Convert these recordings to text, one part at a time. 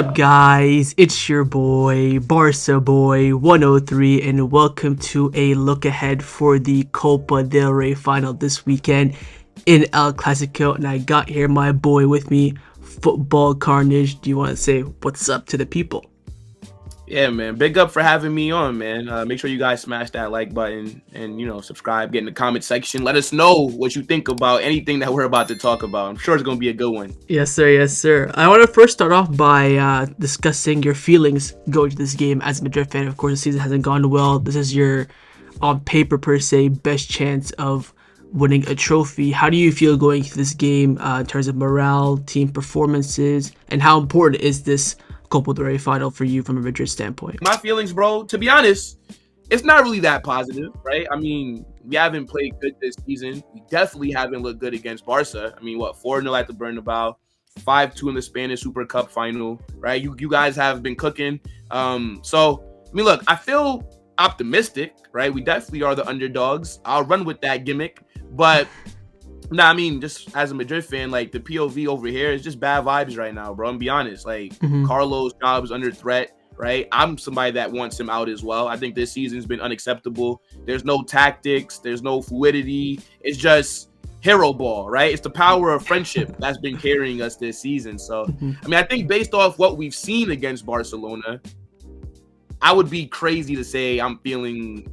up, guys? It's your boy, Barca Boy 103, and welcome to a look ahead for the Copa del Rey final this weekend in El Clásico. And I got here my boy with me, Football Carnage. Do you want to say what's up to the people? Yeah, man. Big up for having me on, man. Make sure you guys smash that like button and, subscribe. Get in the comment section. Let us know what you think about anything that we're about to talk about. I'm sure it's going to be a good one. Yes, sir. Yes, sir. I want to first start off by discussing your feelings going to this game as a Madrid fan. Of course, the season hasn't gone well. This is your, on paper per se, best chance of winning a trophy. How do you feel going to this game in terms of morale, team performances, and how important is this Copa del Rey final for you from a Madrid standpoint? My feelings, bro, to be honest, it's not really that positive, right? I mean, we haven't played good this season. We definitely haven't looked good against Barca. I mean, 4-0 at the Bernabeu, 5-2 in the Spanish Super Cup final, right? You guys have been cooking. Look, I feel optimistic, right? We definitely are the underdogs. I'll run with that gimmick, but just as a Madrid fan, like, the POV over here is just bad vibes right now, bro. I'm be honest. Like, Carlos' job's under threat, right? I'm somebody that wants him out as well. I think this season's been unacceptable. There's no tactics. There's no fluidity. It's just hero ball, right? It's the power of friendship that's been carrying us this season. So, I think based off what we've seen against Barcelona, I would be crazy to say I'm feeling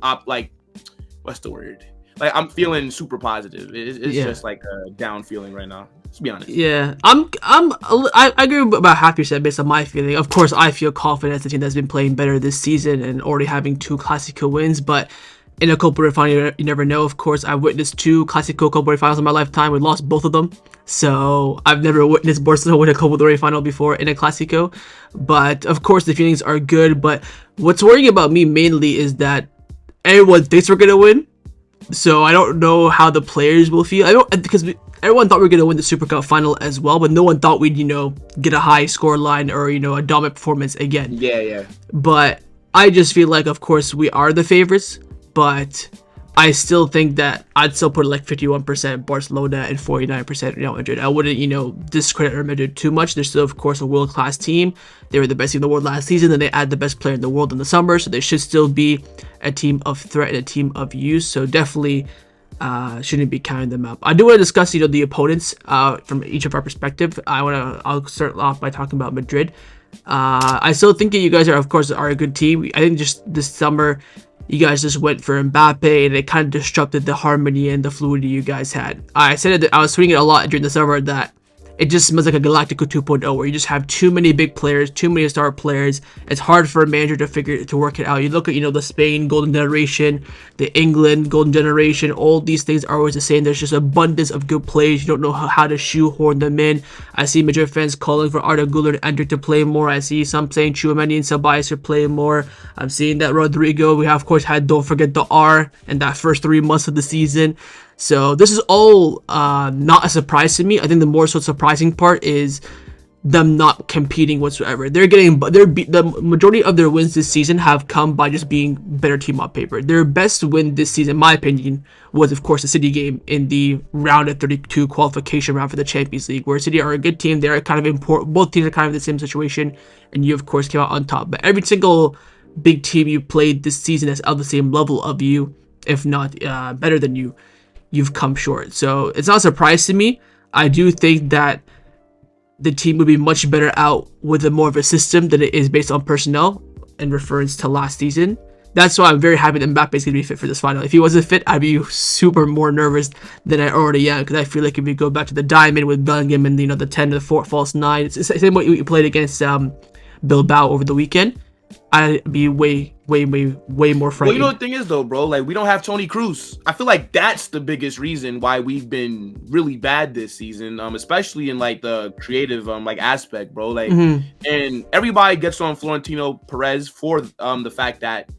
what's the word? Like, I'm feeling super positive. It's just like a down feeling right now. Let's be honest. Yeah, I agree about half you said based on my feeling. Of course, I feel confident as a team that's been playing better this season and already having 2 Clásico wins. But in a Copa del Rey final, you never know. Of course, I've witnessed 2 Clásico Copa del Rey finals in my lifetime. We lost both of them, so I've never witnessed Barcelona win a Copa del Rey final before in a Clásico. But of course, the feelings are good. But what's worrying about me mainly is that everyone thinks we're gonna win. So I don't know how the players will feel. Because everyone thought we were going to win the Super Cup final as well, but no one thought we'd, get a high score line or, a dominant performance again. Yeah. But I just feel like, of course, we are the favorites, but I still think that I'd still put like 51% Barcelona and 49% Real Madrid. I wouldn't, discredit Real Madrid too much. They're still, of course, a world-class team. They were the best team in the world last season, and they add the best player in the world in the summer, so they should still be a team of threat and a team of use. So definitely shouldn't be counting them out. I do want to discuss, the opponents from each of our perspective. I'll start off by talking about Madrid. I still think that you guys are a good team. I think just this summer, you guys just went for Mbappe, and it kind of disrupted the harmony and the fluidity you guys had. I said it, I was tweeting it a lot during the summer, that it just smells like a Galactico 2.0, where you just have too many big players, too many star players. It's hard for a manager to work it out. You look at, the Spain golden generation, the England golden generation, all these things are always the same. There's just abundance of good players. You don't know how to shoehorn them in. I see Madrid fans calling for Arda Güler and Endrick to play more. I see some saying Tchouaméni and Ceballos are playing more. I'm seeing that Rodrigo, we have, of course, don't forget the R in that first 3 months of the season. So this is all not a surprise to me. I think the more so surprising part is them not competing whatsoever. The majority of their wins this season have come by just being better team on paper. Their best win this season, in my opinion, was, of course, the City game in the round of 32 qualification round for the Champions League, where City are a good team. They're kind of important. Both teams are kind of in the same situation, and you, of course, came out on top. But every single big team you played this season is at the same level of you, if not better than you. You've come short. So it's not a surprise to me. I do think that the team would be much better out with more of a system than it is based on personnel in reference to last season. That's why I'm very happy that Mbappe is going to be fit for this final. If he wasn't fit, I'd be super more nervous than I already am, because I feel like if we go back to the diamond with Bellingham and the 10 to the 4 false 9, it's the same way you played against Bilbao over the weekend, I'd be way more frightened. Well, the thing is, though, bro, like, we don't have Toni Kroos. I feel like that's the biggest reason why we've been really bad this season, especially in, like, the creative aspect, bro. Like, and everybody gets on Florentino Perez for the fact that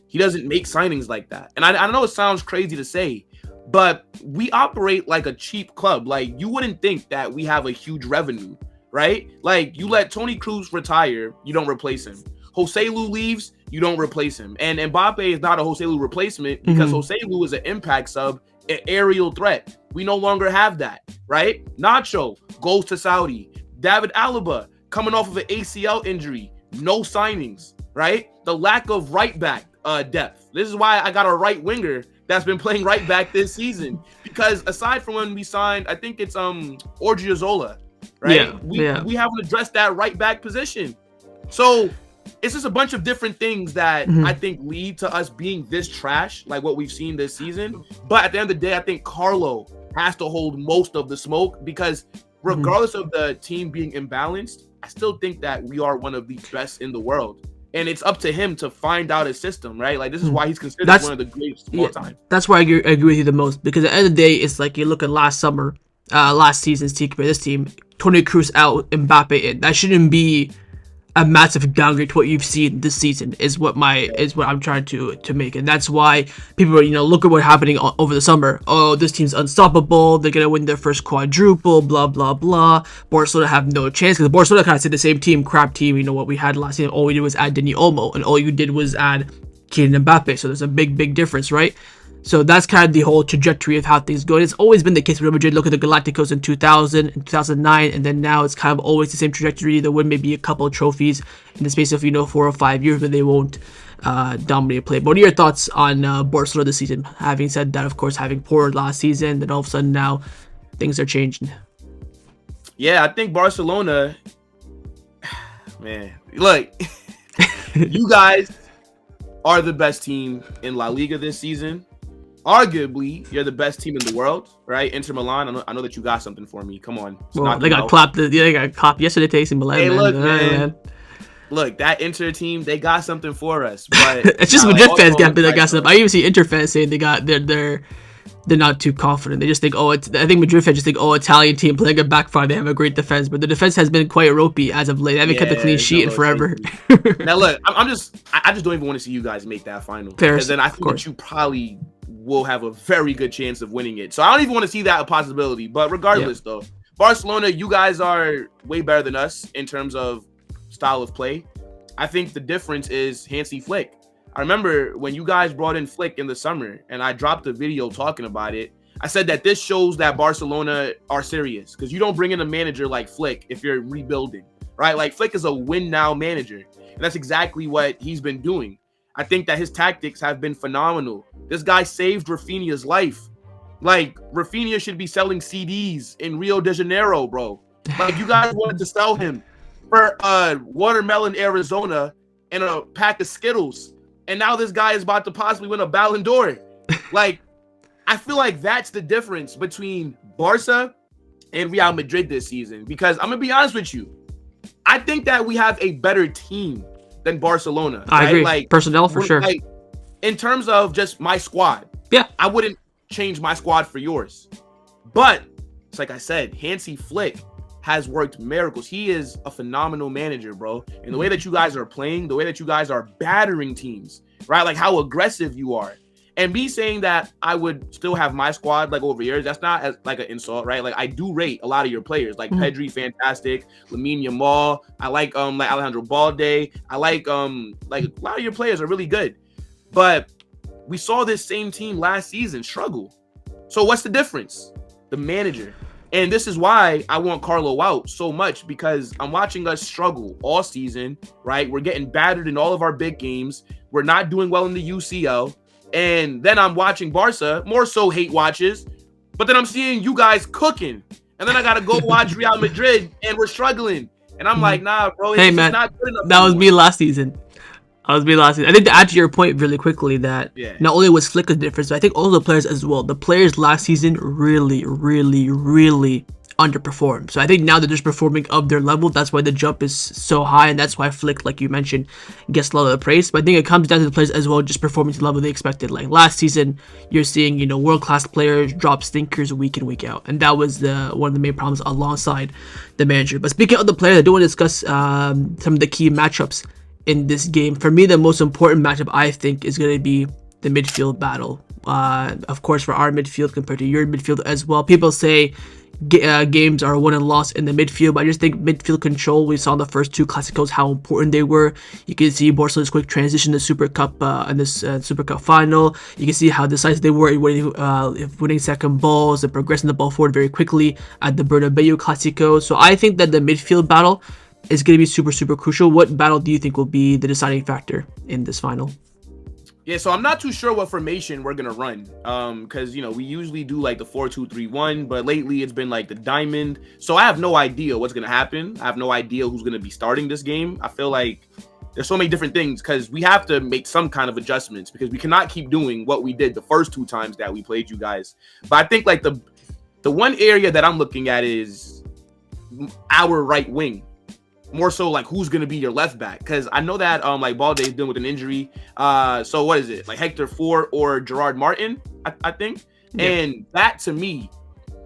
he doesn't make signings like that. And I know it sounds crazy to say, but we operate like a cheap club. Like, you wouldn't think that we have a huge revenue, right? Like, you let Toni Kroos retire, you don't replace him. Joselu leaves, you don't replace him. And Mbappe is not a Joselu replacement, because Joselu is an impact sub, an aerial threat. We no longer have that, right? Nacho goes to Saudi. David Alaba coming off of an ACL injury, no signings, right? The lack of right back depth. This is why I got a right winger that's been playing right back this season. Because aside from when we signed, I think it's Orgiozola, right? We haven't addressed that right back position. So it's just a bunch of different things that I think lead to us being this trash, like what we've seen this season. But at the end of the day, I think Carlo has to hold most of the smoke, because regardless of the team being imbalanced, I still think that we are one of the best in the world. And it's up to him to find out his system, right? Like, this is why he's considered one of the greatest of all time. That's why I agree with you the most, because at the end of the day, it's like you look at last season's team compared to this team, Toni Kroos out, Mbappe in. That shouldn't be a massive downgrade to what you've seen this season, is what I'm trying to make. And that's why people are, look at what's happening over the summer. Oh, this team's unstoppable, they're gonna win their first quadruple, blah blah blah. Barcelona have no chance, because Barcelona kind of said the same crap team, what we had last season. All we did was add Dani Olmo, and all you did was add Kylian Mbappe. So there's a big difference, right? So that's kind of the whole trajectory of how things go. And it's always been the case with Real Madrid. Look at the Galacticos in 2000 and 2009, and then now it's kind of always the same trajectory. There would maybe a couple of trophies in the space of 4 or 5 years, but they won't dominate play. But what are your thoughts on Barcelona this season? Having said that, of course, having poured last season, then all of a sudden now things are changing. Yeah, I think Barcelona, man, look, you guys are the best team in La Liga this season. Arguably, you're the best team in the world, right? Inter Milan. I know that you got something for me. Come on. Well, they got clapped. They got clapped yesterday to AC Milan. Hey, look, man. Look, that Inter team, they got something for us. But it's just Madrid fans that got something. I even see Inter fans saying they're not too confident. They just think, I think Madrid fans just think, Italian team playing a back five, they have a great defense, but the defense has been quite ropey as of late. They haven't kept a clean sheet in forever. Now look, I just don't even want to see you guys make that final, because then I think that you probably will have a very good chance of winning it. So I don't even want to see that a possibility. But regardless, though, Barcelona, you guys are way better than us in terms of style of play. I think the difference is Hansi Flick. I remember when you guys brought in Flick in the summer, and I dropped a video talking about it. I said that this shows that Barcelona are serious, because you don't bring in a manager like Flick if you're rebuilding, right? Like, Flick is a win-now manager, and that's exactly what he's been doing. I think that his tactics have been phenomenal. This guy saved Raphinha's life. Like, Raphinha should be selling CDs in Rio de Janeiro, bro. Like, you guys wanted to sell him for watermelon Arizona and a pack of Skittles. And now this guy is about to possibly win a Ballon d'Or. Like, I feel like that's the difference between Barca and Real Madrid this season. Because I'm going to be honest with you, I think that we have a better team than Barcelona. I agree. Like, personnel for sure. Like, in terms of just my squad, I wouldn't change my squad for yours. But it's like I said, Hansi Flick has worked miracles. He is a phenomenal manager, bro. And the way that you guys are playing, the way that you guys are battering teams, right? Like how aggressive you are. And me saying that I would still have my squad like over yours, that's not as like an insult, right? Like I do rate a lot of your players, like Pedri, fantastic, Lamine Yamal. I like Alejandro Balde. I like a lot of your players are really good. But we saw this same team last season struggle. So what's the difference? The manager. And this is why I want Carlo out so much, because I'm watching us struggle all season, right? We're getting battered in all of our big games. We're not doing well in the UCL. And then I'm watching Barca, more so hate watches, but then I'm seeing you guys cooking. And then I got to go watch Real Madrid and we're struggling. And I'm like, nah, bro, it's not good enough. That was me last season. I think to add to your point really quickly that not only was Flick a difference, but I think all the players as well. The players last season really, really, really underperformed. So I think now they're just performing up their level. That's why the jump is so high, and that's why Flick, like you mentioned, gets a lot of the praise. But I think it comes down to the players as well, just performing to the level they expected. Like last season, you're seeing world-class players drop stinkers week in, week out, and that was one of the main problems alongside the manager. But speaking of the players, I do want to discuss some of the key matchups in this game. For me, the most important matchup I think is going to be the midfield battle. Of course, for our midfield compared to your midfield as well. People say games are won and lost in the midfield, but I just think midfield control, we saw in the first two Clásicos how important they were. You can see Barcelona's quick transition to Super Cup in this Super Cup final. You can see how decisive they were in winning second balls and progressing the ball forward very quickly at the Bernabeu Clásico. So I think that the midfield battle is going to be super, super crucial. What battle do you think will be the deciding factor in this final? Yeah, so I'm not too sure what formation we're gonna run. Because we usually do like the 4-2-3-1, but lately it's been like the diamond. So I have no idea what's gonna happen. I have no idea who's gonna be starting this game. I feel like there's so many different things because we have to make some kind of adjustments because we cannot keep doing what we did the first 2 times that we played you guys. But I think like the one area that I'm looking at is our right wing. More so like who's gonna be your left back, because I know that like Balde is dealing with an injury. So what is it, like Hector Ford or Gerard Martin, I think. Yeah. And that to me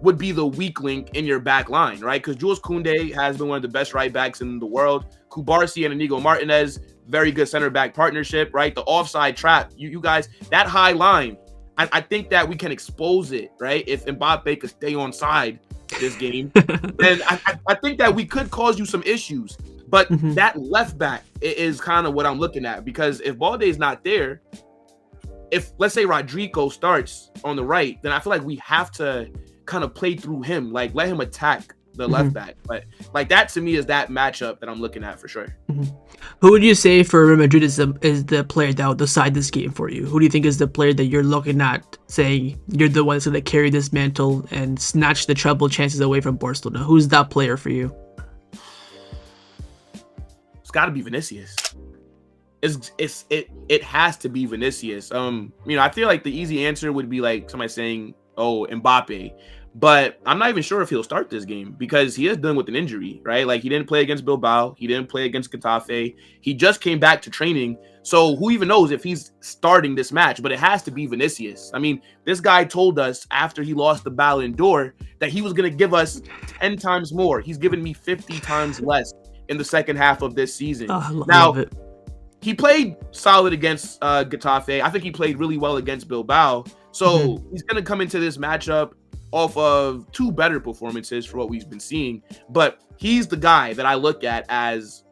would be the weak link in your back line, right? Because Jules Kounde has been one of the best right backs in the world. Kubarsi and Inigo Martinez, very good center back partnership, right? The offside trap, you guys, that high line, I think that we can expose it, right? If Mbappe could stay on side this game, and I think that we could cause you some issues. But that left back is kind of what I'm looking at, because if Balde is not there, if let's say Rodrigo starts on the right, then I feel like we have to kind of play through him, like let him attack the left back. But like that to me is that matchup that I'm looking at for sure. Who would you say for Real Madrid is the player that will decide this game for you? Who do you think is the player that you're looking at saying you're the one that's going to carry this mantle and snatch the treble chances away from Barcelona? Who's that player for you? It's got to be Vinicius. It has to be Vinicius. I feel like the easy answer would be like somebody saying, "Oh, Mbappe," but I'm not even sure if he'll start this game because he is dealing with an injury, right? Like he didn't play against Bilbao, he didn't play against Getafe, he just came back to training. So who even knows if he's starting this match? But it has to be Vinicius. I mean, this guy told us after he lost the Ballon d'Or that he was going to give us 10 times more. He's given me 50 times less in the second half of this season. Now, he played solid against Getafe. I think he played really well against Bilbao. So he's going to come into this matchup off of 2 better performances for what we've been seeing. But he's the guy that I look at as,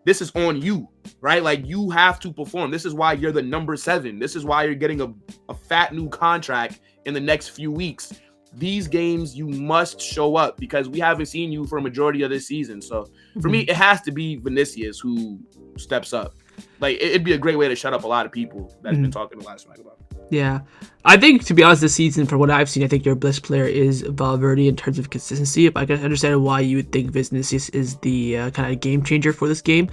this is on you, right? Like you have to perform. This is why you're the number 7. This is why you're getting a fat new contract in the next few weeks. These games, you must show up because we haven't seen you for a majority of this season. So for me, it has to be Vinicius who steps up. Like it'd be a great way to shut up a lot of people that's been talking the last night about it. Yeah, I think to be honest, this season, from what I've seen, I think your best player is Valverde in terms of consistency. If I can understand why you would think Vinicius is the kind of game changer for this game.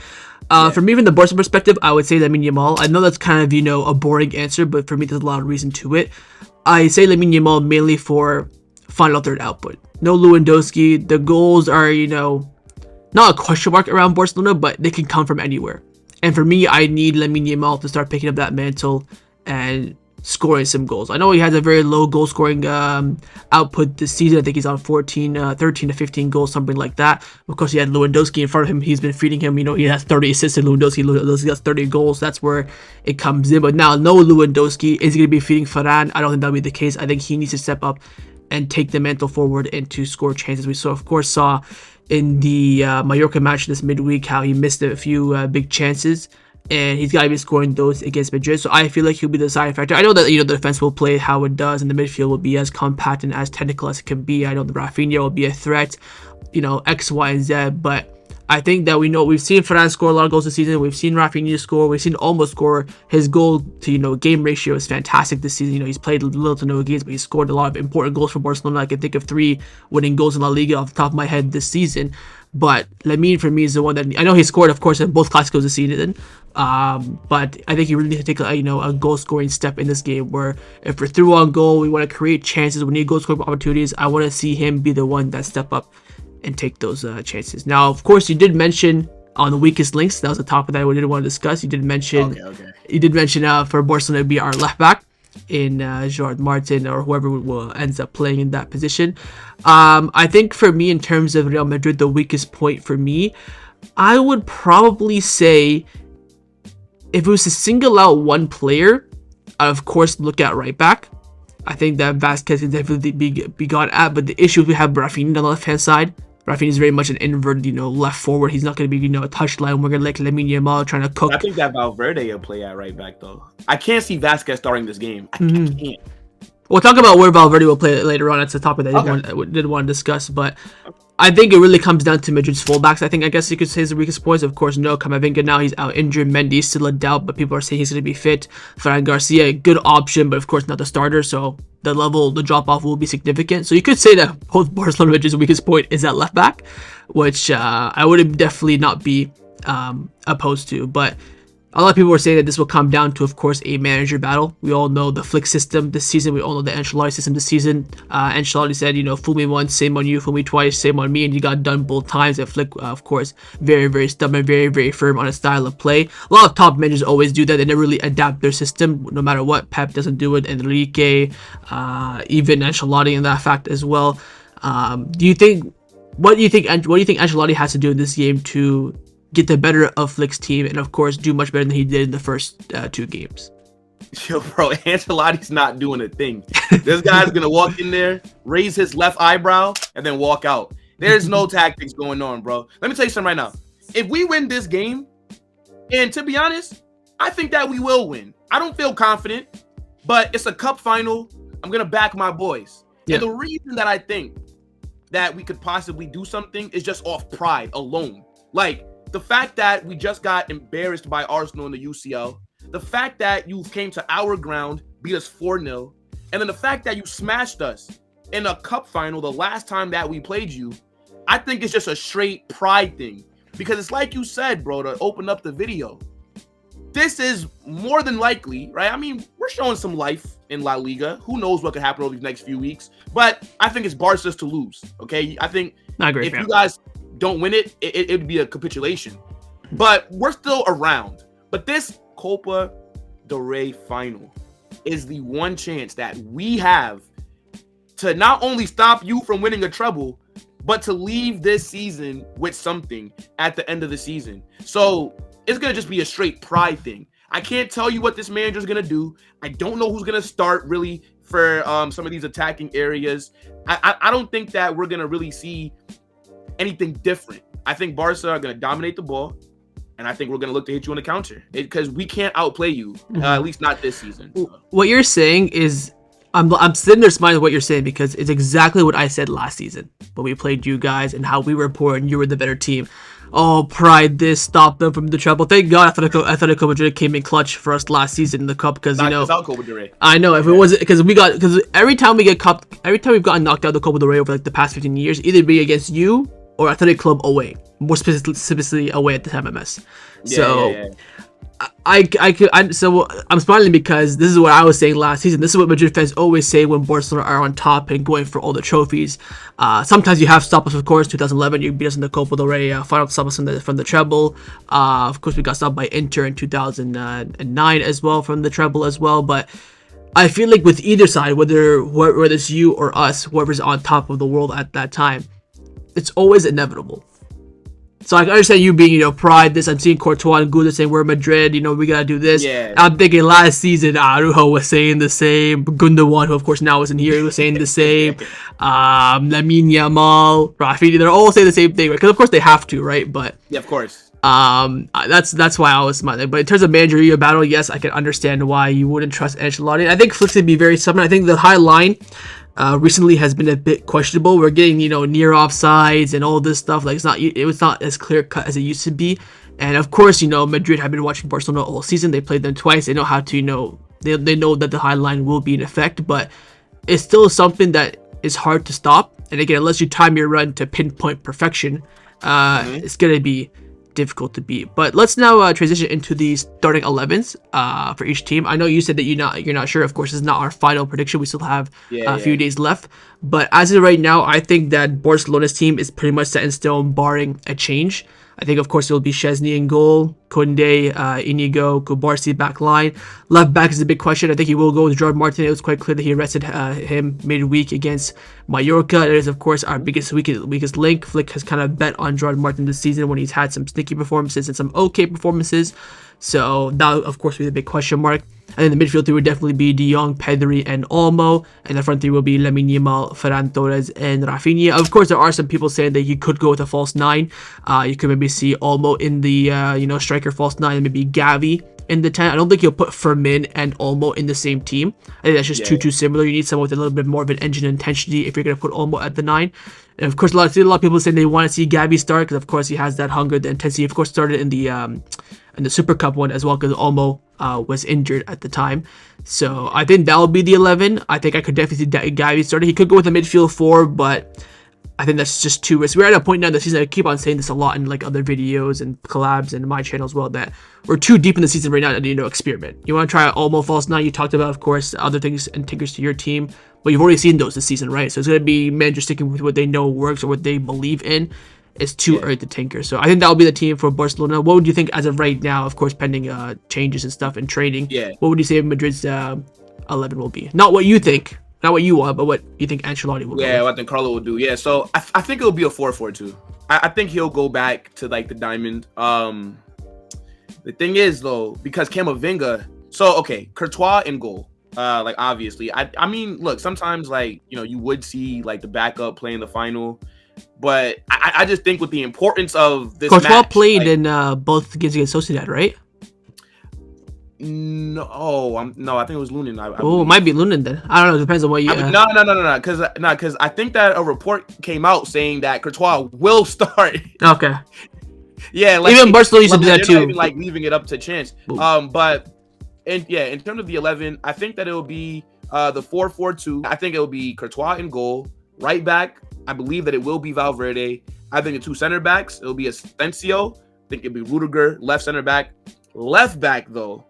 For me, from the Barca perspective, I would say Lamine Yamal. I know that's kind of a boring answer, but for me, there's a lot of reason to it. I say Lamine Yamal mainly for final third output. No Lewandowski. The goals are not a question mark around Barcelona, but they can come from anywhere. And for me, I need Lamine Yamal to start picking up that mantle and scoring some goals. I know he has a very low goal scoring output this season. I think he's on 13 to 15 goals, something like that. Of course, he had Lewandowski in front of him. He's been feeding him. He has 30 assists in Lewandowski. Lewandowski has 30 goals. That's where it comes in. But now, no Lewandowski. Is he going to be feeding Varane? I don't think that'll be the case. I think he needs to step up and take the mantle forward and to score chances. We saw in the Mallorca match this midweek how he missed a few big chances. And he's got to be scoring those against Madrid. So I feel like he'll be the deciding factor. I know that, the defense will play how it does, and the midfield will be as compact and as technical as it can be. I know the Raphinha will be a threat, X, Y, and Z. But I think that we've seen Varane score a lot of goals this season. We've seen Raphinha score. We've seen Olmo score. His goal to, game ratio is fantastic this season. He's played little to no games, but he's scored a lot of important goals for Barcelona. I can think of 3 winning goals in La Liga off the top of my head this season. But Lamine, for me, is the one that I know he scored, of course, in both Clásicos this season. But I think you really need to take a goal scoring step in this game. Where if we're through on goal, we want to create chances. We need goal scoring opportunities. I want to see him be the one that step up and take those chances. Now, of course, you did mention on the weakest links. That was the topic that I didn't want to discuss. You did mention for Barcelona to be our left back in Gerard Martin or whoever ends up playing in that position. I think for me, in terms of Real Madrid, the weakest point for me, I would probably say, if it was to single out one player, I'd of course look at right back. I think that Vasquez can definitely be got at, but the issue we have Raphinha on the left hand side. Raphinha is very much an inverted, left forward. He's not going to be, a touchline. We're going to let Lamine Yamal trying to cook. I think that Valverde will play at right back, though. I can't see Vasquez starting this game. I can't. We'll talk about where Valverde will play later on. That's a topic that I didn't want to discuss. But I think it really comes down to Madrid's fullbacks. I guess you could say is the weakest points. Of course, no, Camavinga now he's out injured. Mendy is still a doubt, but people are saying he's going to be fit. Ferran Garcia, good option, but of course not the starter. So the drop off will be significant. So you could say that both Barcelona and Madrid's weakest point is at left back, which I would definitely not be opposed to. But a lot of people were saying that this will come down to, of course, a manager battle. We all know the Flick system this season. We all know the Ancelotti system this season. Ancelotti said, fool me once, shame on you. Fool me twice, shame on me. And he got done both times. And Flick, of course, very, very stubborn, very, very firm on his style of play. A lot of top managers always do that. They never really adapt their system, no matter what. Pep doesn't do it. Enrique, even Ancelotti in that fact as well. What do you think Ancelotti has to do in this game to get the better of Flick's team and of course do much better than he did in the first 2 games? Yo, bro, Ancelotti's not doing a thing. This guy's gonna walk in there, raise his left eyebrow, and then walk out. There's no tactics going on, bro. Let me tell you something right now. If we win this game, and to be honest, I think that we will win. I don't feel confident, but it's a cup final. I'm gonna back my boys. Yeah. And the reason that I think that we could possibly do something is just off pride alone. Like, the fact that we just got embarrassed by Arsenal in the UCL, the fact that you came to our ground, beat us 4-0, and then the fact that you smashed us in a cup final the last time that we played you, I think it's just a straight pride thing. Because it's like you said, bro, to open up the video. This is more than likely, right? I mean, we're showing some life in La Liga. Who knows what could happen over these next few weeks? But I think it's Barca's to lose, okay? I think if you guys don't win it, it would be a capitulation. But we're still around. But this Copa del Rey final is the one chance that we have to not only stop you from winning a treble, but to leave this season with something at the end of the season. So it's going to just be a straight pride thing. I can't tell you what this manager is going to do. I don't know who's going to start really for some of these attacking areas. I don't think that we're going to really see anything different. I think Barca are going to dominate the ball, and I think we're going to look to hit you on the counter because we can't outplay you, at least not this season. What you're saying is, I'm sitting there smiling at what you're saying because it's exactly what I said last season when we played you guys and how we were poor and you were the better team. Oh, pride this stopped them from the treble. Thank God Atletico Madrid came in clutch for us last season in the cup because I know if it wasn't because every time we've gotten knocked out of the Copa del Rey over like the past 15 years, either be against you or Athletic Club away, more specifically away at the MLS. So I'm smiling because this is what I was saying last season. This is what Madrid fans always say when Barcelona are on top and going for all the trophies. Sometimes you have to stop us, of course. 2011, you beat us in the Copa del Rey final, stop us from the treble. Of course, we got stopped by Inter in 2009 as well from the treble as well. But I feel like with either side, whether it's you or us, whoever's on top of the world at that time, it's always inevitable. So I can understand you being, pride this. I'm seeing Courtois and Kounde saying we're Madrid, we gotta do this. Yeah. I'm thinking last season, Araujo was saying the same. Gundogan, who of course now isn't here, was saying the same. Lamine Yamal, Raphinha, they're all saying the same thing, because of course they have to, right? But yeah, of course. That's why I was smiling. But in terms of managerial battle, yes, I can understand why you wouldn't trust Ancelotti. I think Flick's gonna be very stubborn. I think the high line recently has been a bit questionable. We're getting, near offsides and all this stuff. Like it was not as clear cut as it used to be. And of course, Madrid have been watching Barcelona all season. They played them twice. They know how to, they know that the high line will be in effect, but it's still something that is hard to stop. And again, unless you time your run to pinpoint perfection, it's gonna be difficult to beat. But let's now transition into the starting 11s for each team. I know you said that you're not sure. Of course, this is not our final prediction. We still have a few days left. But as of right now, I think that Barcelona's team is pretty much set in stone, barring a change. I think, of course, it will be Szczesny in goal, Kounde, Inigo, Kubarsi back line. Left back is a big question. I think he will go with Gerard Martin. It was quite clear that he arrested him midweek against Mallorca. It is, of course, our weakest link. Flick has kind of bet on Gerard Martin this season when he's had some sneaky performances and some okay performances. So that, of course, will be the big question mark. And then the midfield three would definitely be De Jong, Pedri, and Olmo. And the front three will be Lamine Yamal, Ferran Torres, and Raphinha. Of course, there are some people saying that he could go with a false 9. You could maybe see Olmo in the striker false 9, and maybe Gavi in the 10. I don't think he'll put Fermin and Olmo in the same team. I think that's just too similar. You need someone with a little bit more of an engine intensity if you're going to put Olmo at the 9. And of course, a lot of people saying they want to see Gavi start because, of course, he has that hunger, the intensity. Of course, started in the Super Cup one as well because Olmo was injured at the time. So I think that'll be the 11. I think I could definitely see Gavi starting. He could go with a midfield 4, but I think that's just too risky. We're at a point now in the season, I keep on saying this a lot in like other videos and collabs and my channel as well, that we're too deep in the season right now to, experiment. You want to try Olmo false 9, you talked about, of course, other things and tinkers to your team, but you've already seen those this season, right? So it's going to be managers sticking with what they know works or what they believe in. It's too early to tinker. So I think that'll be the team for Barcelona. What would you think as of right now, of course, pending changes and stuff and training? Yeah. What would you say Madrid's 11 will be? Not what you think. Not what you want, but what you think Ancelotti will do. Yeah, what I think Carlo will do. Yeah, so I think it'll be a 4-4-2. I think he'll go back to like the diamond. The thing is though, because Camavinga, so okay, Courtois in goal. Like obviously, I mean, look, sometimes like you would see like the backup playing the final, but I just think with the importance of this Courtois match, played like, in both games against Sociedad, right? No, I think it was Lunin. Oh, it might be Lunin then. I don't know. It depends on what you. No, because I think that a report came out saying that Courtois will start. Okay. Yeah, like even Barcelona used to do that too. Not even, like leaving it up to chance. Boom. But in terms of the 11, I think that it will be the 4-4-2. I think it will be Courtois in goal, right back. I believe that it will be Valverde. I think the 2 center backs, it will be Asensio. I think it'll be Rudiger, left center back. Left back though,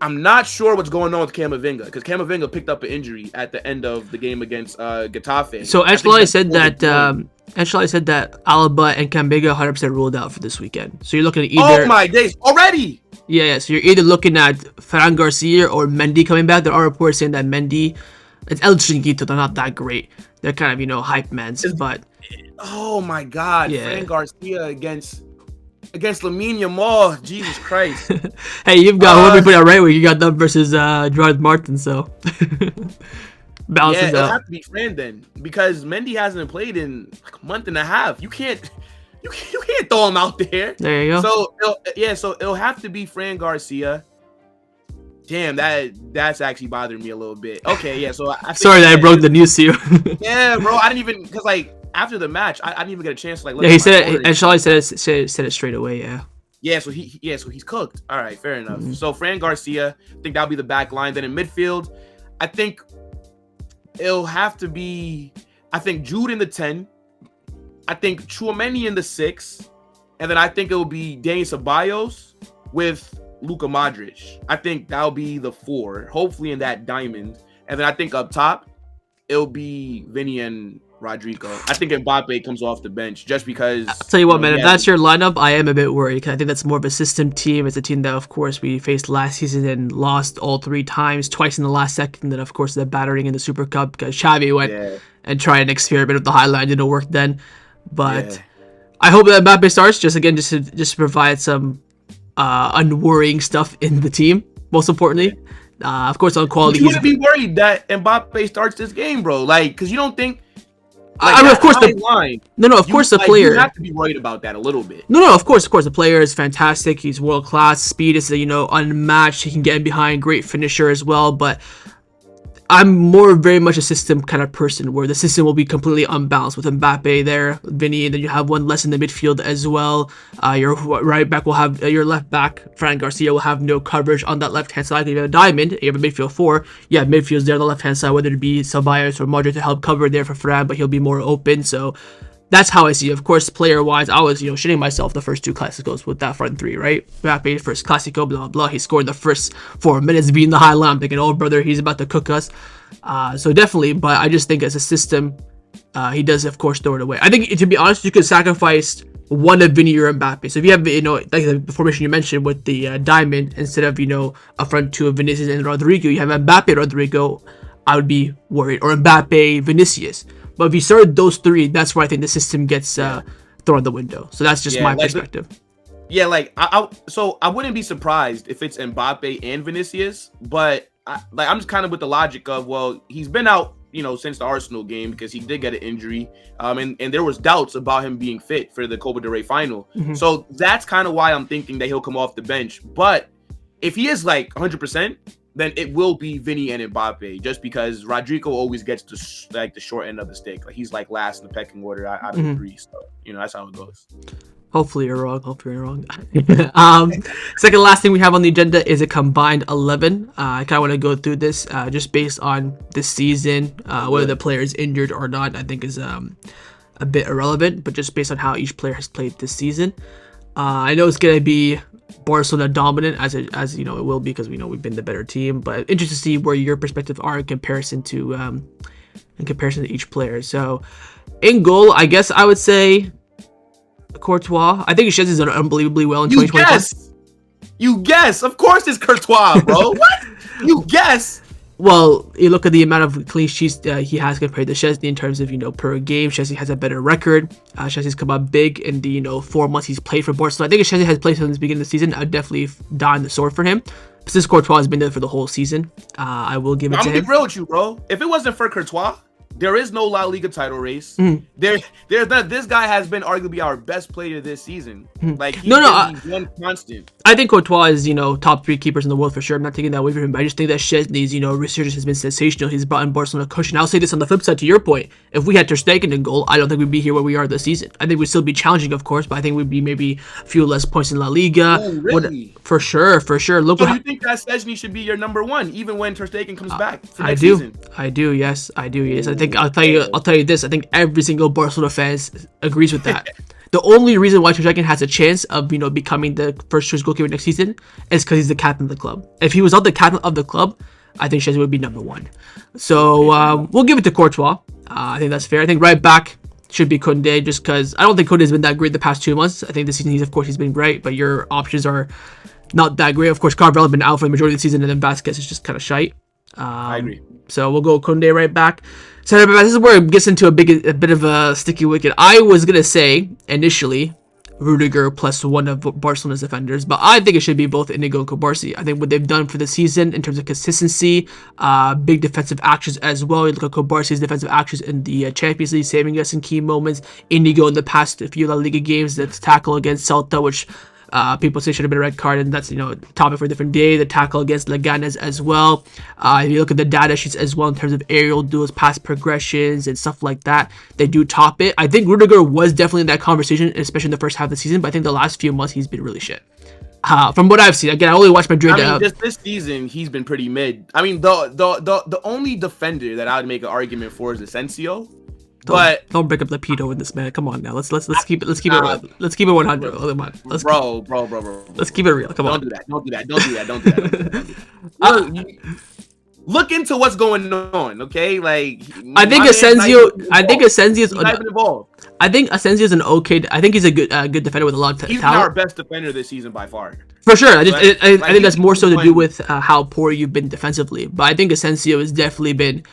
I'm not sure what's going on with Camavinga because Camavinga picked up an injury at the end of the game against Getafe. So Ancelotti said that Alaba and Camavinga 100% ruled out for this weekend. So you're looking at either. Oh my days, already! Yeah. So you're either looking at Ferran Garcia or Mendy coming back. There are reports saying that Mendy, it's El Chiringuito, they're not that great. They're kind of hype mans, but. Oh my God, yeah. Ferran Garcia against Lamine Yamal, Jesus Christ! Hey, you've got whoever put it right where you got them versus Gerard Martin, so balances it'll out. have to be Fran then because Mendy hasn't played in like a month and a half. You can't throw him out there. There you go. So it'll have to be Fran Garcia. Damn, that's actually bothering me a little bit. Okay, yeah. So sorry that I broke the news to you. Yeah, bro. I didn't even because like. After the match, I didn't even get a chance to like. Look he said it. And Charlie said it straight away. Yeah. Yeah. So he's cooked. All right, fair enough. Mm-hmm. So Fran Garcia, I think that'll be the back line. Then in midfield, I think it'll have to be. I think Jude in the 10. I think Tchouaméni in the 6, and then I think it will be Dani Ceballos with Luka Modric. I think that'll be the 4. Hopefully in that diamond, and then I think up top it'll be Vinny and Rodrigo. I think Mbappe comes off the bench just because. I'll tell you what, man. If that's your lineup, I am a bit worried because I think that's more of a system team. It's a team that, of course, we faced last season and lost all 3 times, twice in the last second. And then, of course, the battering in the Super Cup because Xavi went and tried an experiment with the high line. Didn't work then. But I hope that Mbappe starts just to provide some unworrying stuff in the team. Most importantly, of course, on quality. You wouldn't be worried that Mbappe starts this game, bro. Like, because you don't think. Like, I mean, of course, the player. You have to be worried about that a little bit. No, of course, the player is fantastic. He's world class. Speed is unmatched. He can get in behind. Great finisher as well. But I'm very much a system kind of person where the system will be completely unbalanced with Mbappe there, Vinny, and then you have one less in the midfield as well. Your right back will have your left back, Fran Garcia, will have no coverage on that left hand side. You have a diamond, you have a midfield 4. Yeah, midfield's there on the left hand side, whether it be Ceballos or Modric to help cover there for Fran, but he'll be more open. So that's how I see it. Of course, player-wise, I was, shitting myself the first 2 Clásicos with that front 3, right? Mbappe, first Clásico, blah, blah, blah. He scored the first 4 minutes being the high line. I'm thinking, oh, brother, he's about to cook us. So definitely, but I just think as a system, he does, of course, throw it away. I think, to be honest, you could sacrifice one of Vinny or Mbappe. So if you have, like the formation you mentioned with the diamond, instead of, a front 2 of Vinicius and Rodrigo, you have Mbappe, Rodrigo, I would be worried. Or Mbappe, Vinicius. But if you start those 3, that's where I think the system gets thrown out the window. So that's just my perspective. I wouldn't be surprised if it's Mbappe and Vinicius, but I'm just kind of with the logic of, well, he's been out, since the Arsenal game because he did get an injury, and there was doubts about him being fit for the Copa del Rey final. Mm-hmm. So that's kind of why I'm thinking that he'll come off the bench. But if he is like 100%, then it will be Vinny and Mbappe, just because Rodrigo always gets the short end of the stick. Like he's like last in the pecking order out of the three. So that's how it goes. Hopefully you're wrong. Second last thing we have on the agenda is a combined 11. I kind of want to go through this just based on this season, whether the player is injured or not. I think is a bit irrelevant, but just based on how each player has played this season. I know it's gonna be Barcelona dominant as it will be, because we know we've been the better team. But interested to see where your perspectives are in comparison to each player. So in goal, I guess I would say Courtois. I think Szczesny's done unbelievably well in 2025. You guess. Of course it's Courtois, bro. What? You guess. Well, you look at the amount of clean sheets he has compared to Szczesny in terms of, per game. Szczesny has a better record. Szczesny's come up big in the, 4 months he's played for Barcelona. I think if Szczesny has played since the beginning of the season, I'd definitely die on the sword for him. But since Courtois has been there for the whole season, I will give it to him. I'm gonna be real with you, bro. If it wasn't for Courtois, there is no La Liga title race. This guy has been arguably our best player this season. Like he's one constant. I think Courtois is, top 3 keepers in the world for sure. I'm not taking that away from him, but I just think that Szczesny's, resurgence has been sensational. He's brought in Barcelona cushion. I'll say this on the flip side to your point. If we had Ter Stegen in goal, I don't think we'd be here where we are this season. I think we'd still be challenging, of course, but I think we'd be maybe a few less points in La Liga. Oh, really? For sure. Look, so you think that Szczesny should be your number 1, even when Ter Stegen comes back for I next do. season? I do. Yes. I think I'll tell you this. I think every single Barcelona fan agrees with that. The only reason why Ter Stegen has a chance of becoming the first choice goalkeeper next season is because he's the captain of the club. If he was not the captain of the club, I think Szczesny would be number 1. So we'll give it to Courtois. I think that's fair. I think right back should be Kounde, just because I don't think Kounde has been that great the past 2 months. I think this season he's been great, but your options are not that great. Of course, Carvalho has been out for the majority of the season, and then Vasquez is just kind of shite. I agree. So we'll go Kounde right back. So this is where it gets into a bit of a sticky wicket. I was gonna say initially Rudiger plus one of Barcelona's defenders, but I think it should be both Inigo and Kubarsi. I think what they've done for the season in terms of consistency, big defensive actions as well. You look at Kubarsi's defensive actions in the Champions League, saving us in key moments. Inigo in the past few La Liga games, that tackle against Celta, which people say should have been a red card, and that's topic for a different day. The tackle against Leganes as well. If you look at the data sheets as well in terms of aerial duels, pass progressions, and stuff like that, they do top it. I think Rudiger was definitely in that conversation, especially in the first half of the season, but I think the last few months he's been really shit. From what I've seen, again, I only watched Madrid. Just this season he's been pretty mid. I mean, the only defender that I would make an argument for is Asensio. Don't break up the pedo in this, man. Come on now. Let's keep it 100. Come on. Bro. Let's keep it real. Come on. Don't do that. Look into what's going on, okay? Like I think Asensio is not even involved. I think Asensio is an okay. I think he's a good defender with a lot of talent. He's our best defender this season by far. For sure. I think that's more so to do with how poor you've been defensively. But I think Asensio has definitely been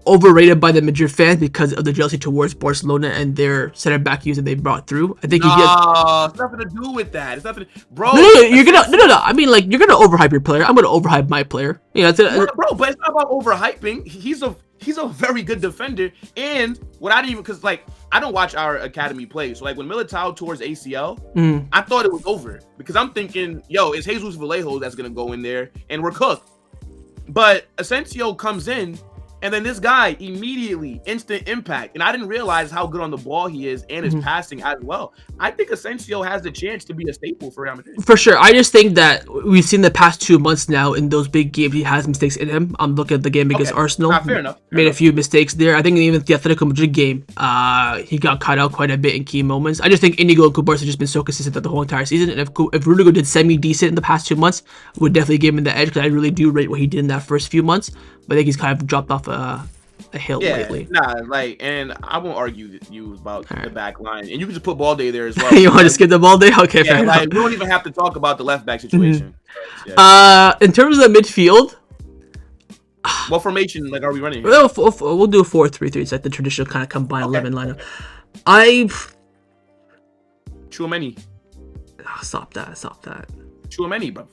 overrated by the Madrid fans because of the jealousy towards Barcelona and their center back use that they brought through. I think it's nothing to do with that. It's nothing, bro. No. I mean, like, you're gonna overhype your player. I'm gonna overhype my player. Bro, but it's not about overhyping. He's a very good defender, and because I don't watch our academy play. So like when Militao towards ACL, I thought it was over because I'm thinking, it's Jesus Vallejo that's gonna go in there and we're cooked. But Asensio comes in. And then this guy immediately instant impact, and I didn't realize how good on the ball he is and his passing as well. I think Asensio has the chance to be a staple for Real Madrid. For sure, I just think that we've seen the past 2 months now in those big games he has mistakes in him. I'm looking at the game against Arsenal. Fair enough. Made a few mistakes there. I think even the Atletico Madrid game, he got cut out quite a bit in key moments. I just think Inigo and Kubarsi have just been so consistent throughout the whole entire season. And if Rudiger did semi-decent in the past 2 months, would definitely give him the edge because I really do rate what he did in that first few months. But I think he's kind of dropped off a hill lately. And I won't argue with you about the back line. And you can just put Balde there as well. You want to skip the Balde? Okay, fair enough. We don't even have to talk about the left back situation. In terms of the midfield, what formation are we running here? We'll do a 4-3-3. It's like the traditional kind of combined 11 lineup. Tchouameni. Stop that. Tchouameni, bro.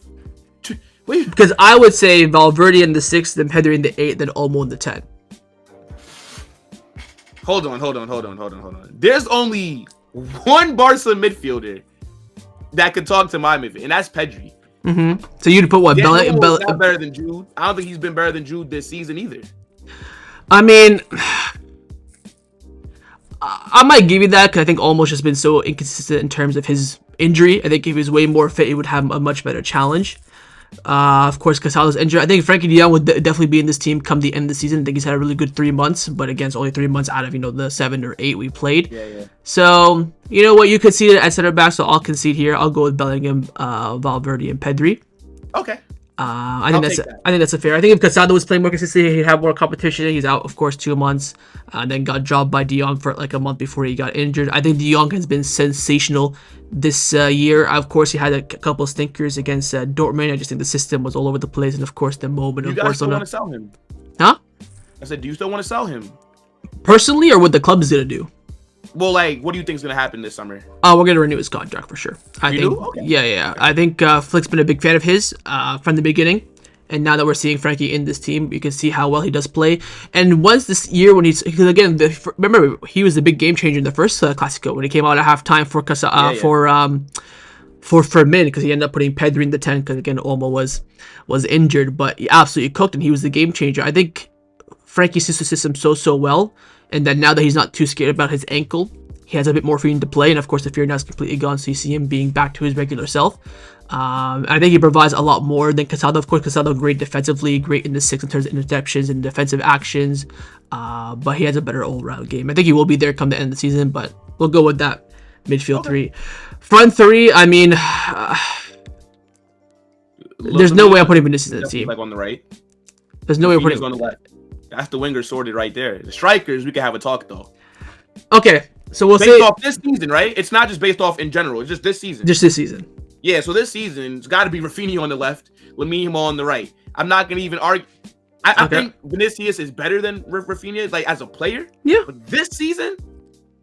Because I would say Valverde in the 6th, then Pedri in the 8th, then Olmo in the 10th. Hold on. There's only one Barca midfielder that could talk to my midfield, and that's Pedri. So you'd put what? Daniel was not better than Jude. I don't think he's been better than Jude this season either. I mean, I might give you that because I think Olmo's just been so inconsistent in terms of his injury. I think if he was way more fit, he would have a much better challenge. Of course, Casado's injured. I think Frankie de Jong would definitely be in this team come the end of the season. I think he's had a really good 3 months, but again, it's only 3 months out of the 7 or 8 we played. Yeah. So you know what, you could see it at center back. So I'll concede here. I'll go with Bellingham, Valverde, and Pedri. Okay. I think that's a fair. I think if Casado was playing more consistently, he'd have more competition. He's out, of course, 2 months, and then got dropped by De Jong for like a month before he got injured. I think De Jong has been sensational this year. Of course, he had a couple of stinkers against Dortmund. I just think the system was all over the place, and of course, the moment of Barcelona. You guys still want to sell him? Huh? I said, do you still want to sell him? Personally, or what the club is gonna do? Well, like, what do you think is gonna happen this summer? We're gonna renew his contract for sure. I think. Okay. Yeah. I think Flick's been a big fan of his from the beginning, and now that we're seeing Frankie in this team, you can see how well he does play. And once this year, when because again, remember he was the big game changer in the first Clásico when he came out at halftime for Fermin, because he ended up putting Pedri in the 10 because again Olmo was injured, but he absolutely cooked and he was the game changer. I think Frankie sees the system so well. And then now that he's not too scared about his ankle, he has a bit more freedom to play. And of course, the fear now is completely gone. So you see him being back to his regular self. I think he provides a lot more than Casado. Of course, Casado great defensively, great in the 6 in terms of interceptions and defensive actions. But he has a better all-round game. I think he will be there come the end of the season, but we'll go with that midfield 3. Front 3, I mean, there's no way I'm putting Vinicius in the team. Like on the right. There's no way I'm putting on the left. That's the winger sorted right there. The strikers, we can have a talk though. Okay, so we'll based off this season, right? It's not just based off in general. It's just this season. Just this season. Yeah, so this season, it's got to be Raphinha on the left, Lamine on the right. I'm not going to even argue. I think Vinicius is better than Raphinha, like as a player. Yeah. But this season,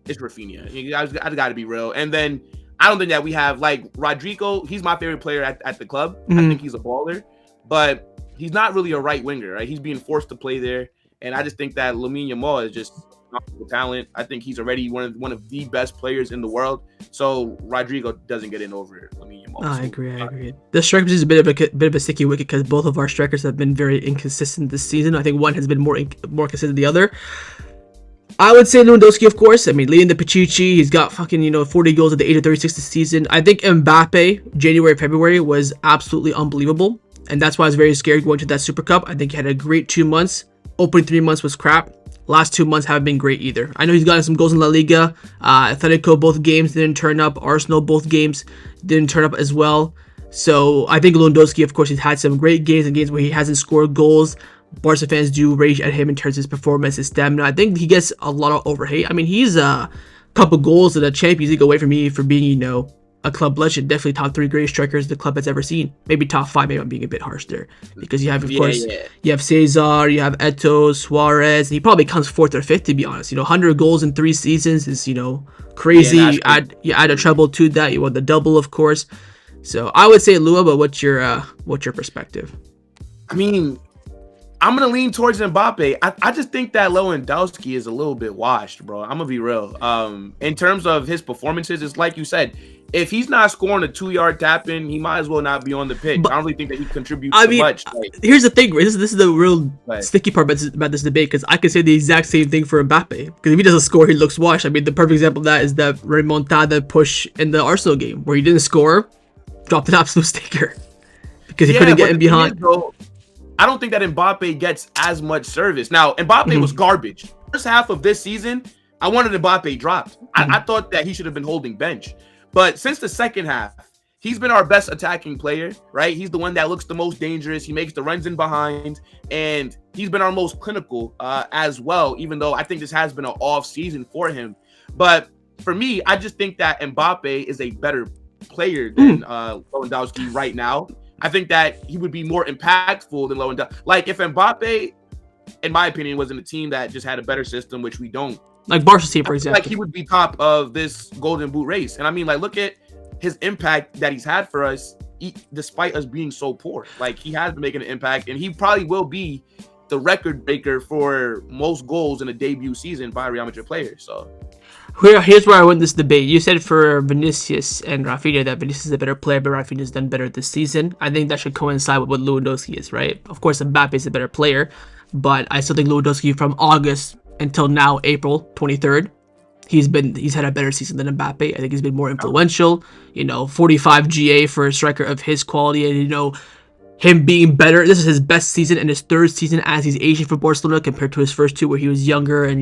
it's Raphinha. I got to be real. And then I don't think that we have like Rodrigo. He's my favorite player at the club. I think he's a baller, but he's not really a right winger, right? He's being forced to play there. And I just think that Lamine Yamal is just talent. I think he's already one of the best players in the world. So Rodrigo doesn't get in over Lamine Yamal. I agree. The strikers is a bit of a sticky wicket because both of our strikers have been very inconsistent this season. I think one has been more consistent than the other. I would say Lewandowski, of course. I mean, leading the Pichichi, he's got 40 goals at the age of 36 this season. I think Mbappe, January, February, was absolutely unbelievable. And that's why I was very scared going to that Super Cup. I think he had a great 2 months. Opening 3 months was crap. Last 2 months haven't been great either. I know he's gotten some goals in La Liga. Atletico, both games didn't turn up. Arsenal, both games didn't turn up as well. So I think Lewandowski, of course, he's had some great games and games where he hasn't scored goals. Barca fans do rage at him in terms of his performance, his stamina. I think he gets a lot of overhate. I mean, he's a couple goals in the Champions League away from me for being, a club legend. Definitely top 3 greatest strikers the club has ever seen. Maybe top 5. Maybe I'm being a bit harsh there because you have, of course, you have Cesar, you have Eto'o, Suarez. And he probably comes 4th or 5th to be honest. 100 goals in 3 seasons is crazy. Yeah, you add a treble to that. You want the double, of course. So I would say Lua, but what's your perspective? I mean, I'm gonna lean towards Mbappe. I just think that Lewandowski is a little bit washed, bro. I'm gonna be real. In terms of his performances, it's like you said. If he's not scoring a 2-yard tap in, he might as well not be on the pitch. But I don't really think that he contributes much. Here's the thing, right? This is the real sticky part about this debate because I could say the exact same thing for Mbappe. Because if he doesn't score, he looks washed. I mean, the perfect example of that is the remontada push in the Arsenal game where he didn't score, dropped an absolute stinker because he couldn't get in behind. I don't think that Mbappe gets as much service. Now, Mbappe was garbage. First half of this season, I wanted Mbappe dropped. I thought that he should have been holding bench. But since the second half, he's been our best attacking player, right? He's the one that looks the most dangerous. He makes the runs in behind, and he's been our most clinical as well, even though I think this has been an off season for him. But for me, I just think that Mbappe is a better player than Lewandowski right now. I think that he would be more impactful than Lewandowski. Like if Mbappe, in my opinion, was in a team that just had a better system, which we don't. Like Barca's team, for example. Like he would be top of this Golden Boot race. And I mean, like, look at his impact that he's had for us, despite us being so poor. Like he has been making an impact, and he probably will be the record breaker for most goals in a debut season by a Real Madrid player. So Here's where I win this debate. You said for Vinicius and Raphinha that Vinicius is a better player, but Raphinha's done better this season. I think that should coincide with what Lewandowski is, right? Of course, Mbappe is a better player, but I still think Lewandowski from August until now, April 23rd, he's had a better season than Mbappe. I think he's been more influential. 45 GA for a striker of his quality, and him being better. This is his best season and his third season as he's aging for Barcelona compared to his first two where he was younger and,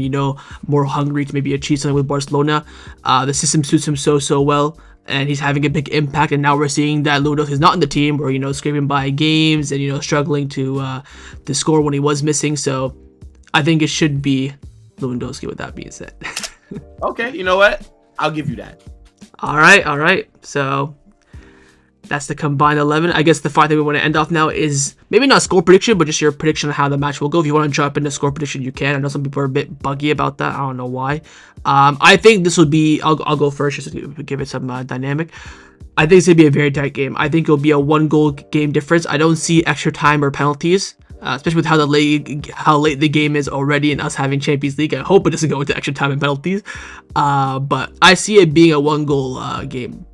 more hungry to maybe achieve something with Barcelona. The system suits him so well, and he's having a big impact. And now we're seeing that Lewandowski is not in the team or, scraping by games and, struggling to score when he was missing. So I think it should be Lewandowski with that being said. Okay, you know what? I'll give you that. All right. So that's the combined 11. I guess the final thing we want to end off now is maybe not score prediction, but just your prediction on how the match will go. If you want to drop in the score prediction, you can. I know some people are a bit buggy about that. I don't know why. I think this would be, I'll go first just to give it some dynamic. I think it's going to be a very tight game. I think it'll be a 1-goal game difference. I don't see extra time or penalties, especially with how late the game is already and us having Champions League. I hope it doesn't go into extra time and penalties. But I see it being a 1-goal game.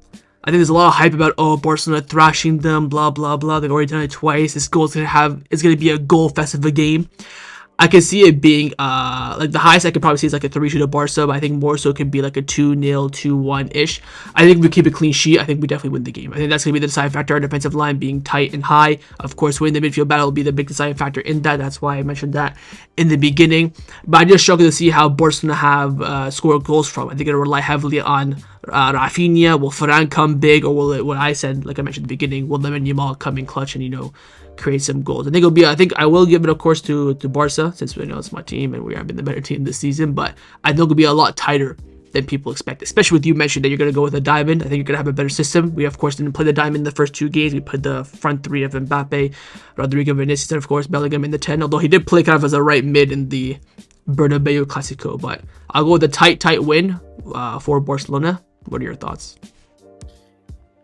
I think there's a lot of hype about, Barcelona thrashing them, blah, blah, blah. They've already done it twice. This goal it's going to be a goal fest of a game. I can see it being, the highest I could probably see is like a 3-2 to Barca, but I think more so it could be like a 2-0, 2-1-ish. I think if we keep a clean sheet, I think we definitely win the game. I think that's going to be the deciding factor. Our defensive line being tight and high. Of course, winning the midfield battle will be the big deciding factor in that. That's why I mentioned that in the beginning. But I just struggle to see how Barcelona have scored goals from. I think it'll rely heavily on Raphinha. Will Varane come big, or will it, what I said, like I mentioned at the beginning, will Yamal come in clutch and, create some goals? I think I will give it, of course, to Barca, since we know it's my team and we have been the better team this season, but I think it'll be a lot tighter than people expect, especially with you mentioned that you're going to go with a diamond. I think you're going to have a better system. We, of course, didn't play the diamond in the first 2 games. We put the front 3 of Mbappe, Rodrigo, Vinicius, and, of course, Bellingham in the 10, although he did play kind of as a right mid in the Bernabeu Clásico, but I'll go with a tight win for Barcelona. What are your thoughts?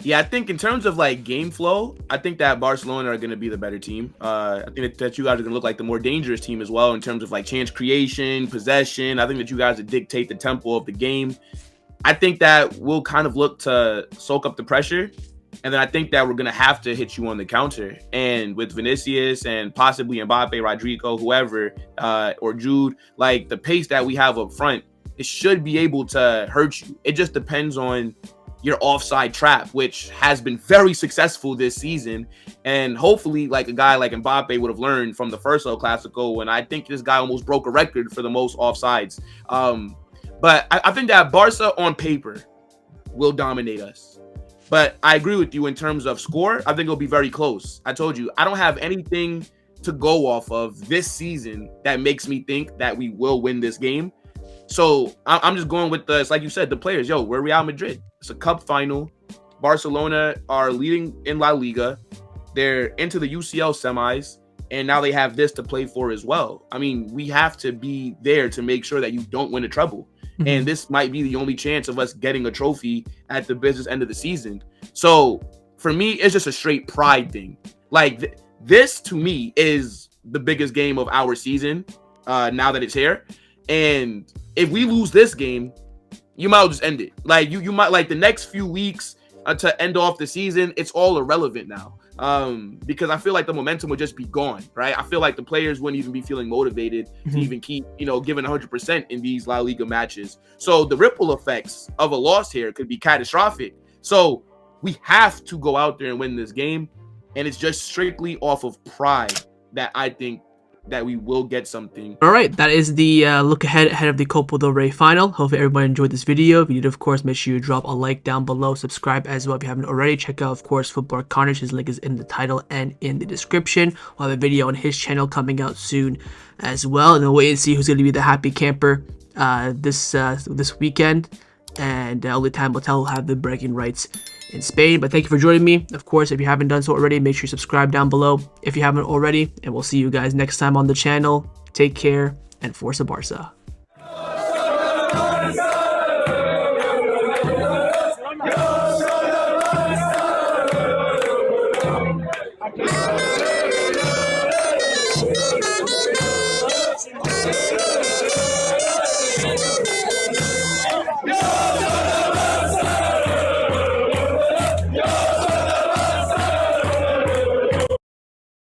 Yeah, I think in terms of game flow, I think that Barcelona are going to be the better team. I think that you guys are going to look like the more dangerous team as well in terms of chance creation, possession. I think that you guys would dictate the tempo of the game. I think that we'll kind of look to soak up the pressure. And then I think that we're going to have to hit you on the counter. And with Vinicius and possibly Mbappe, Rodrigo, whoever, or Jude, the pace that we have up front, it should be able to hurt you. It just depends on your offside trap, which has been very successful this season. And hopefully, a guy like Mbappe would have learned from the first El Clásico, and I think this guy almost broke a record for the most offsides. But I think that Barca on paper will dominate us. But I agree with you in terms of score. I think it'll be very close. I told you, I don't have anything to go off of this season that makes me think that we will win this game. So I'm just going with it's like you said, the players. We're Real Madrid. It's a cup final. Barcelona are leading in La Liga. They're into the UCL semis, and now they have this to play for as well. I mean, we have to be there to make sure that you don't win a treble. Mm-hmm. And this might be the only chance of us getting a trophy at the business end of the season. So for me, it's just a straight pride thing. This to me is the biggest game of our season now that it's here. And if we lose this game, you might just end it. You might the next few weeks to end off the season, it's all irrelevant now. Because I feel like the momentum would just be gone, right? I feel like the players wouldn't even be feeling motivated to even keep, giving 100% in these La Liga matches. So the ripple effects of a loss here could be catastrophic. So we have to go out there and win this game. And it's just strictly off of pride that I think that we will get something. All right, that is the look ahead of the Copa del Rey final. Hopefully everybody enjoyed this video. If you did, of course, make sure you drop a like down below, subscribe as well if you haven't already. Check out, of course, Football Carnage. His link is in the title and in the description. We'll have a video on his channel coming out soon as well, and we'll wait and see who's going to be the happy camper this weekend. And only time will tell. We'll have the bragging rights in Spain. But thank you for joining me. Of course, if you haven't done so already, make sure you subscribe down below if you haven't already. And we'll see you guys next time on the channel. Take care and Forza Barca. Yeah.